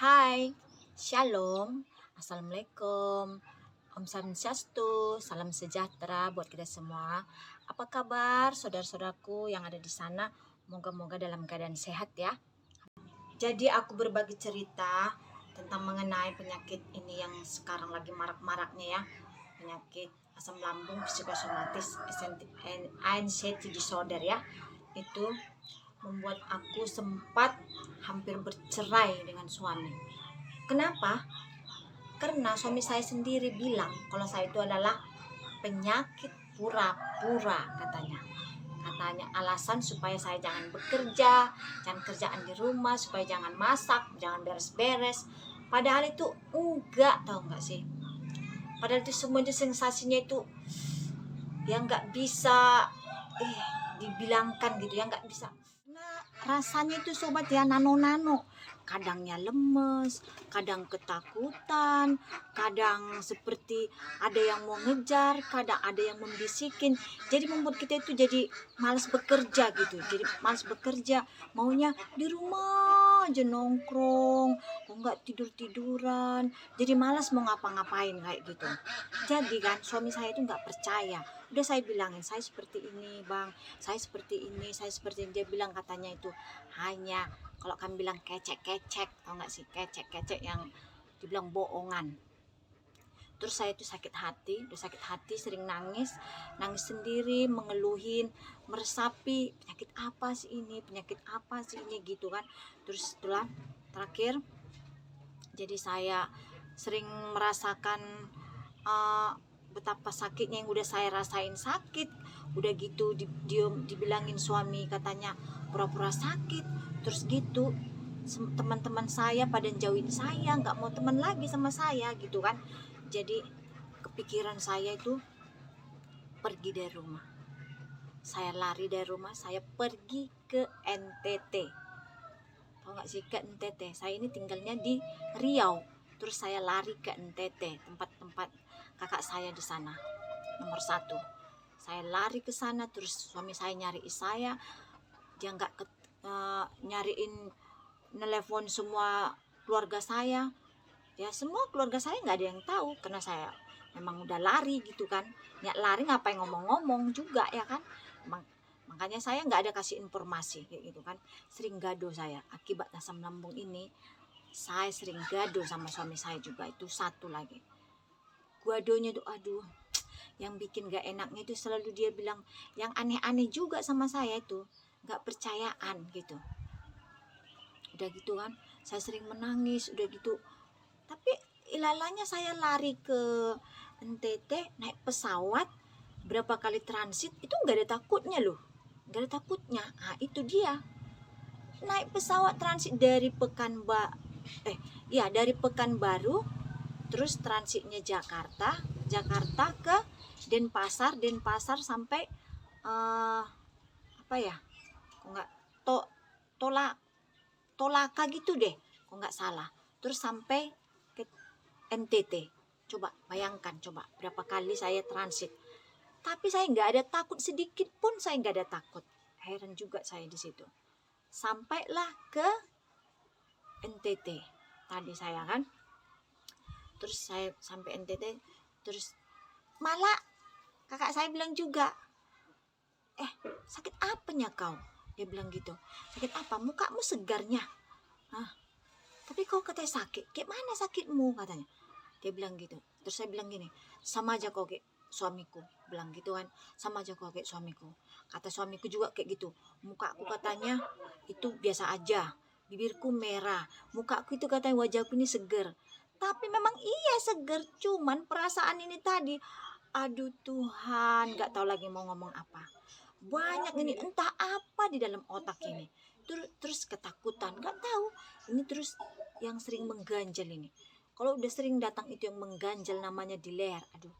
Hai, Shalom, Assalamualaikum, Om Swastiastu, salam sejahtera buat kita semua. Apa kabar saudara-saudaraku yang ada di sana? Moga-moga dalam keadaan sehat ya. Jadi aku berbagi cerita tentang mengenai penyakit ini yang sekarang lagi marak-maraknya ya. Penyakit asam lambung psikosomatis anxiety disorder ya. Itu membuat aku sempat hampir bercerai dengan suami. Kenapa? Karena suami saya sendiri bilang kalau saya itu adalah penyakit pura-pura katanya. Katanya alasan supaya saya jangan bekerja, jangan kerjaan di rumah, supaya jangan masak, jangan beres-beres. Padahal itu enggak, tahu enggak sih? Padahal itu semua itu sensasinya itu yang enggak bisa dibilangkan gitu ya, enggak bisa. Nah, rasanya itu sobat ya nano-nano. Kadangnya lemes, kadang ketakutan, kadang seperti ada yang mau ngejar, kadang ada yang membisikin. Jadi membuat kita itu jadi malas bekerja gitu. Jadi malas bekerja, maunya di rumah aja nongkrong, kok nggak tidur-tiduran. Jadi malas mau ngapa-ngapain kayak gitu. Jadi kan suami saya itu nggak percaya. Udah saya bilangin, saya seperti ini bang, saya seperti ini, saya seperti ini. Dia bilang katanya itu hanya kalau kami bilang kecek-kecek, tau gak sih, kecek-kecek yang dibilang bohongan. Terus saya itu sakit hati, udah sakit hati, sering nangis sendiri, mengeluhin, meresapi, penyakit apa sih ini gitu kan. Terus setelah terakhir, jadi saya sering merasakan betapa sakitnya yang udah saya rasain sakit. Udah gitu dibilangin suami katanya pura-pura sakit. Terus gitu teman-teman saya pada jauhin saya, nggak mau teman lagi sama saya gitu kan. Jadi kepikiran saya itu pergi dari rumah. Saya lari dari rumah, saya pergi ke NTT. Tahu nggak sih ke NTT? Saya ini tinggalnya di Riau. Terus saya lari ke NTT, tempat-tempat kakak saya di sana, nomor 1. Saya lari ke sana, terus suami saya nyari saya, dia nggak nyariin, nelpon semua keluarga saya, ya semua keluarga saya nggak ada yang tahu karena saya memang udah lari gitu kan. Niat lari ngapain ngomong-ngomong juga ya kan. Makanya saya nggak ada kasih informasi kayak gitu kan. Sering gaduh saya akibat asam lambung ini. Saya sering gaduh sama suami saya juga, itu satu lagi. Gaduhnya tuh aduh, yang bikin gak enaknya itu selalu dia bilang yang aneh-aneh juga sama saya itu, gak percayaan gitu. Udah gitu kan, saya sering menangis, udah gitu. Tapi ilalanya saya lari ke NTT, naik pesawat, berapa kali transit, itu gak ada takutnya loh. Gak ada takutnya, itu dia. Naik pesawat transit dari dari Pekanbaru, terus transitnya Jakarta ke Denpasar sampai kok nggak Tolaka gitu deh, kok nggak salah. Terus sampai ke NTT. Coba bayangkan, coba berapa kali saya transit. Tapi saya nggak ada takut sedikit pun, saya nggak ada takut. Heran juga saya di situ. Sampailah ke NTT tadi saya kan. Terus saya sampai NTT, terus malah kakak saya bilang juga, sakit apanya kau? Dia bilang gitu. Sakit apa? Mukamu segarnya. Tapi kau katanya sakit. Kayak mana sakitmu katanya? Dia bilang gitu. Terus saya bilang gini, sama aja kau kayak suamiku. Bilang gitu kan, sama aja kau kayak suamiku. Kata suamiku juga kayak gitu. Mukaku katanya itu biasa aja. Bibirku merah. Mukaku itu katanya wajahku ini seger. Tapi memang iya seger. Cuman perasaan ini tadi, aduh Tuhan, gak tahu lagi mau ngomong apa. Banyak ini, entah apa di dalam otak ini. Terus ketakutan, gak tahu. Ini terus yang sering mengganjal ini. Kalau udah sering datang itu yang mengganjal namanya di leher. Aduh,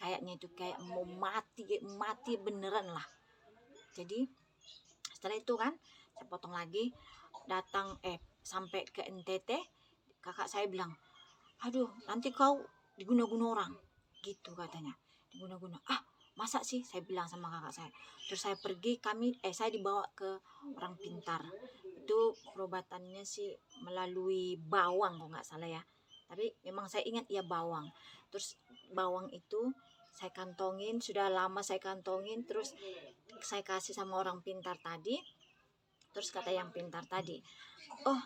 kayaknya itu kayak mau mati beneran lah. Jadi setelah itu kan, saya potong lagi, datang sampai ke NTT, kakak saya bilang, aduh nanti kau diguna-guna orang gitu katanya, diguna-guna. Masa sih, saya bilang sama kakak saya. Terus saya pergi, saya dibawa ke orang pintar. Itu perobatannya sih melalui bawang kalau nggak salah ya. Tapi memang saya ingat ya bawang. Terus bawang itu saya kantongin, sudah lama saya kantongin, terus saya kasih sama orang pintar tadi. Terus kata yang pintar tadi, oh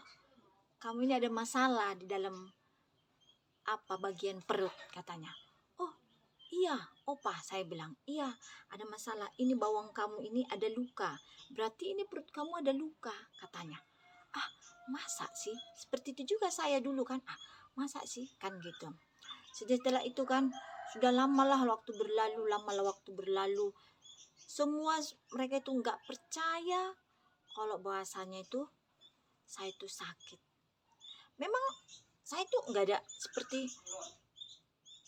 kamu ini ada masalah di dalam bagian perut katanya. Oh iya, opa, saya bilang, iya ada masalah, ini bawang kamu ini ada luka, berarti ini perut kamu ada luka katanya. Ah masa sih, seperti itu juga saya dulu kan, masa sih kan gitu. Setelah itu kan sudah lama waktu berlalu, semua mereka itu nggak percaya kalau bahasanya itu saya itu sakit. Memang saya itu nggak ada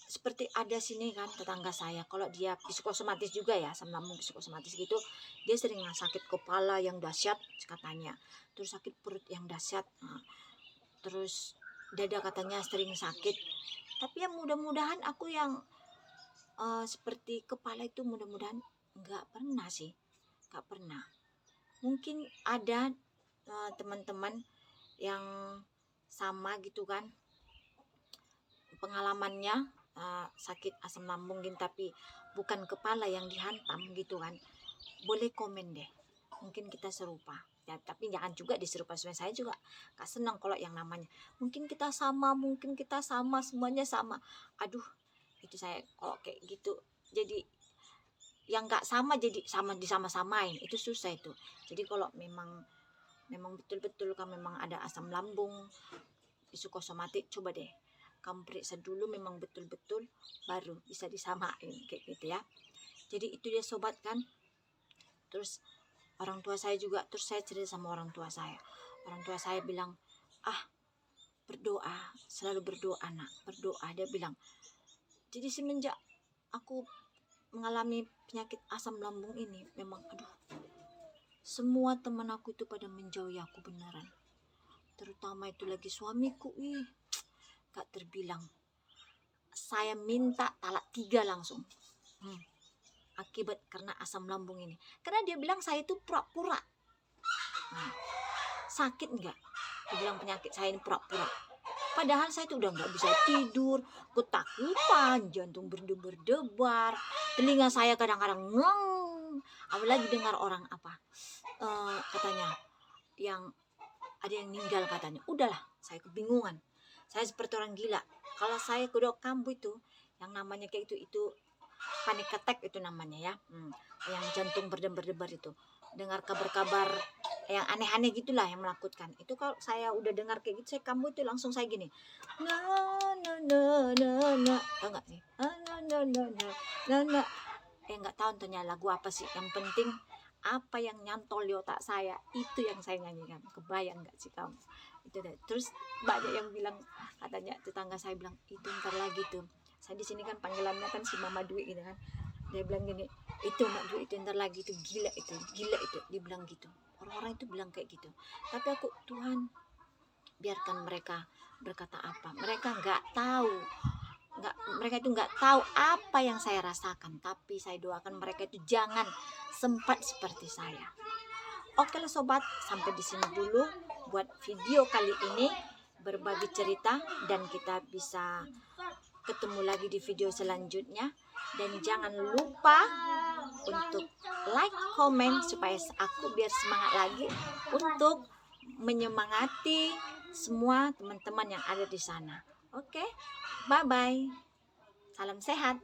seperti ada sini kan tetangga saya, kalau dia psikosomatis juga ya, sama psikosomatis gitu, dia sering sakit kepala yang dahsyat katanya, terus sakit perut yang dahsyat, terus dada katanya sering sakit. Tapi ya mudah-mudahan aku yang seperti kepala itu mudah-mudahan nggak pernah sih, nggak pernah. Mungkin ada teman-teman yang sama gitu kan pengalamannya, sakit asam lambung gitu, tapi bukan kepala yang dihantam gitu kan, boleh komen deh, mungkin kita serupa ya. Tapi jangan juga diserupa, saya juga gak senang kalau yang namanya mungkin kita sama semuanya sama. Aduh, itu saya kalau kayak gitu jadi yang gak sama jadi disama-samain, itu susah itu. Jadi kalau memang betul-betul kan memang ada asam lambung psikosomatik, coba deh kamu periksa dulu, memang betul-betul baru bisa disamain kayak gitu ya. Jadi itu dia sobat kan. Terus orang tua saya juga, terus saya cerita sama orang tua saya bilang, berdoa, selalu berdoa nak, berdoa. Dia bilang, jadi semenjak aku mengalami penyakit asam lambung ini, memang semua teman aku itu pada menjauhi aku beneran, terutama itu lagi suamiku, gak terbilang. Saya minta talak 3 langsung, akibat karena asam lambung ini, karena dia bilang saya itu pura-pura. Sakit enggak? Dia bilang penyakit saya ini pura-pura, padahal saya itu udah nggak bisa tidur, ketakutan, jantung berdebar-debar, telinga saya kadang-kadang ngeng, apalagi dengar orang katanya yang ada yang meninggal katanya. Udahlah, saya kebingungan, saya seperti orang gila. Kalau saya ke kambuh itu, yang namanya kayak itu panic attack itu namanya ya, yang jantung berdebar-debar itu, dengar kabar-kabar yang aneh-aneh gitulah yang menakutkan. Itu kalau saya udah dengar kayak gitu, saya kambuh itu langsung saya gini, tau nggak sih, nggak tahu entahnya lagu apa sih, yang penting apa yang nyantol di otak saya itu yang saya nyanyikan. Kebayang nggak sih kamu itu deh. Terus banyak yang bilang, katanya tetangga saya bilang, itu ntar lagi tuh, saya di sini kan panggilannya kan si Mama Dwi gitu kan, dia bilang gini, itu Mak Dwi itu ntar lagi itu gila itu, dia bilang gitu. Orang-orang itu bilang kayak gitu. Tapi aku, Tuhan biarkan mereka berkata apa, mereka itu nggak tahu apa yang saya rasakan. Tapi saya doakan mereka itu jangan sempat seperti saya. Oke lah sobat, sampai di sini dulu buat video kali ini, berbagi cerita, dan kita bisa ketemu lagi di video selanjutnya. Dan jangan lupa untuk like, komen, supaya aku biar semangat lagi untuk menyemangati semua teman-teman yang ada di sana. Oke, bye-bye. Salam sehat.